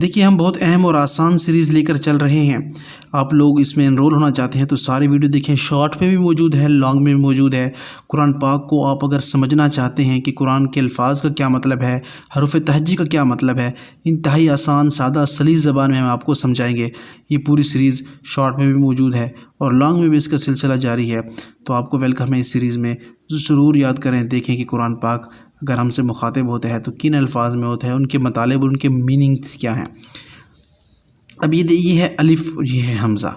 دیکھیے ہم بہت اہم اور آسان سیریز لے کر چل رہے ہیں. آپ لوگ اس میں انرول ہونا چاہتے ہیں تو سارے ویڈیو دیکھیں. شارٹ میں بھی موجود ہے, لانگ میں بھی موجود ہے. قرآن پاک کو آپ اگر سمجھنا چاہتے ہیں کہ قرآن کے الفاظ کا کیا مطلب ہے, حروف تہجی کا کیا مطلب ہے, انتہائی آسان سادہ سلیس زبان میں ہم آپ کو سمجھائیں گے. یہ پوری سیریز شارٹ میں بھی موجود ہے اور لانگ میں بھی اس کا سلسلہ جاری ہے. تو آپ کو ویلکم ہے اس سیریز میں. ضرور یاد کریں, دیکھیں کہ قرآن پاک اگر ہم سے مخاطب ہوتا ہے تو کن الفاظ میں ہوتا ہے, ان کے مطالب ان کے میننگ کیا ہیں. اب یہ ہے الف, یہ ہے حمزہ.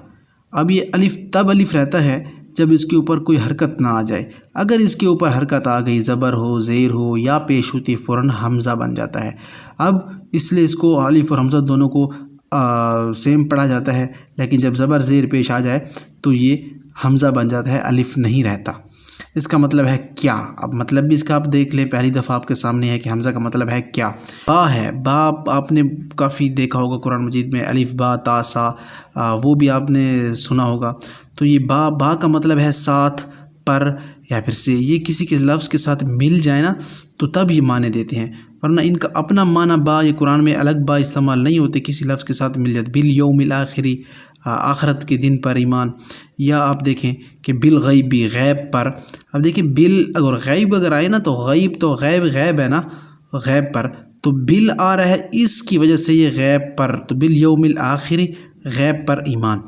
اب یہ الف تب الف رہتا ہے جب اس کے اوپر کوئی حرکت نہ آ جائے. اگر اس کے اوپر حرکت آ گئی, زبر ہو, زیر ہو یا پیش ہوتی, فوراً حمزہ بن جاتا ہے. اب اس لیے اس کو الف اور حمزہ دونوں کو سیم پڑھا جاتا ہے, لیکن جب زبر زیر پیش آ جائے تو یہ حمزہ بن جاتا ہے, الف نہیں رہتا. اس کا مطلب ہے کیا. اب مطلب بھی اس کا آپ دیکھ لیں, پہلی دفعہ آپ کے سامنے ہے کہ حمزہ کا مطلب ہے کیا. با ہے, با آپ نے کافی دیکھا ہوگا قرآن مجید میں, الف با تا سا, وہ بھی آپ نے سنا ہوگا. تو یہ با کا مطلب ہے ساتھ, پر یا پھر سے. یہ کسی کے لفظ کے ساتھ مل جائے نا تو تب یہ معنی دیتے ہیں, ورنہ ان کا اپنا معنی با, یہ قرآن میں الگ با استعمال نہیں ہوتے, کسی لفظ کے ساتھ مل جاتے. بالیوم الاخری, آخرت کے دن پر ایمان. یا آپ دیکھیں کہ بالغیبی, غیب پر. اب دیکھیں بال اگر غیب اگر آئے نا تو غیب تو غیب ہے نا, غیب پر. تو بال آ رہا ہے اس کی وجہ سے یہ غیب پر. تو بالیوم الاخری, غیب پر ایمان.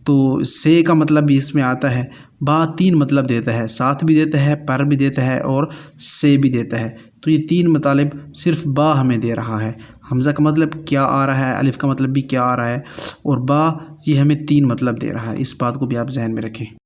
تو سے کا مطلب بھی اس میں آتا ہے. با تین مطلب دیتا ہے, ساتھ بھی دیتا ہے, پر بھی دیتا ہے اور سے بھی دیتا ہے. تو یہ تین مطالب صرف با ہمیں دے رہا ہے. حمزہ کا مطلب کیا آ رہا ہے, الف کا مطلب بھی کیا آ رہا ہے, اور با یہ ہمیں تین مطلب دے رہا ہے. اس بات کو بھی آپ ذہن میں رکھیں.